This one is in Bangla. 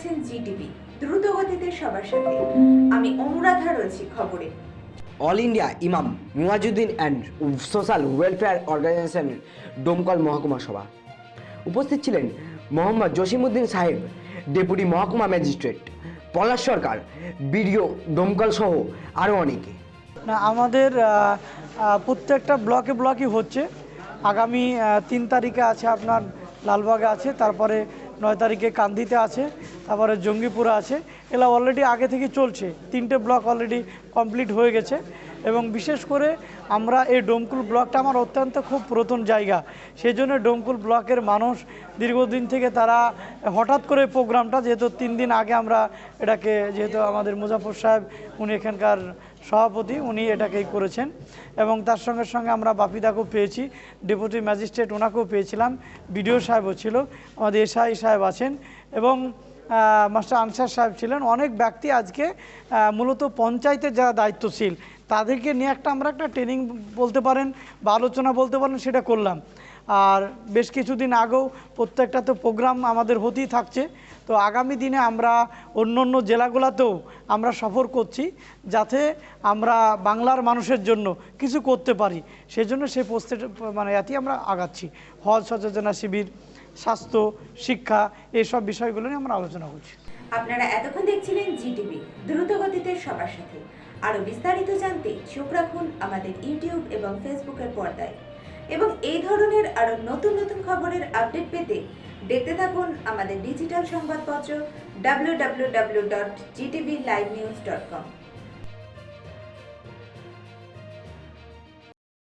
দেখছেন জিটিভি, দ্রুত গতিতে সবার সাথে। আমি অনুরাধা রয়েছি খবরে। অল ইন্ডিয়া ইমাম Muazzuddin and social welfare organisation Domkol মহকুমা সভা। উপস্থিত ছিলেন মোহাম্মদ জসিমউদ্দিন সাহেব, ডেপুটি মহকুমা ম্যাজিস্ট্রেট, পলাশ সরকার, বিডিও ডোমকল সহ আরও অনেকে। না, আমাদের প্রত্যেকটা ব্লকে হচ্ছে। আগামী 3 তারিখে আছে আপনার লালবাগে আছে, তারপরে 9 তারিখে কান্দিতে আছে, তারপরে জঙ্গিপুরে আছে। এগুলো অলরেডি আগে থেকে চলছে, 3টে ব্লক অলরেডি কমপ্লিট হয়ে গেছে। এবং বিশেষ করে আমরা এই ডোমকুল ব্লকটা আমার অত্যন্ত খুব পুরাতন জায়গা, সেই জন্য ডোমকুল ব্লকের মানুষ দীর্ঘদিন থেকে তারা হঠাৎ করে প্রোগ্রামটা, যেহেতু 3 দিন আগে আমরা এটাকে, যেহেতু আমাদের মুজাফর সাহেব উনি এখানকার সভাপতি, উনি এটাকেই করেছেন। এবং তার সঙ্গে সঙ্গে আমরা বাপিদাকেও পেয়েছি, ডেপুটি ম্যাজিস্ট্রেট ওনাকেও পেয়েছিলাম, বিডিও সাহেবও ছিল, আমাদের এসআই সাহেব আছেন এবং মাস্টার আনসার সাহেব ছিলেন। অনেক ব্যক্তি আজকে মূলত পঞ্চায়েতের যারা দায়িত্বশীল তাদেরকে নিয়ে আমরা একটা ট্রেনিং বলতে পারেন বা আলোচনা বলতে পারেন, সেটা করলাম। আর বেশ কিছুদিন আগেও প্রত্যেকটা তো প্রোগ্রাম আমাদের হতেই থাকছে। তো আগামী দিনে আমরা অন্য জেলাগুলোতেও আমরা সফর করছি, যাতে আমরা বাংলার মানুষের জন্য কিছু করতে পারি। সেজন্য সেই এতেই আমরা আগাচ্ছি। হজ সচেতনা শিবির, স্বাস্থ্য, শিক্ষা, এইসব বিষয়গুলো নিয়ে আমরা আলোচনা করছি। আপনারা এতক্ষণ দেখছিলেন জিটিভি, দ্রুত গতিতে সবার সাথে। আরো বিস্তারিত জানতে চোখ রাখুন আমাদের ইউটিউব এবং ফেসবুকের পর্দায়। এবং এই ধরনের আরো নতুন নতুন খবরের আপডেট পেতে দেখতে থাকুন আমাদের ডিজিটাল সংবাদপত্র www.gtvlivenews.com।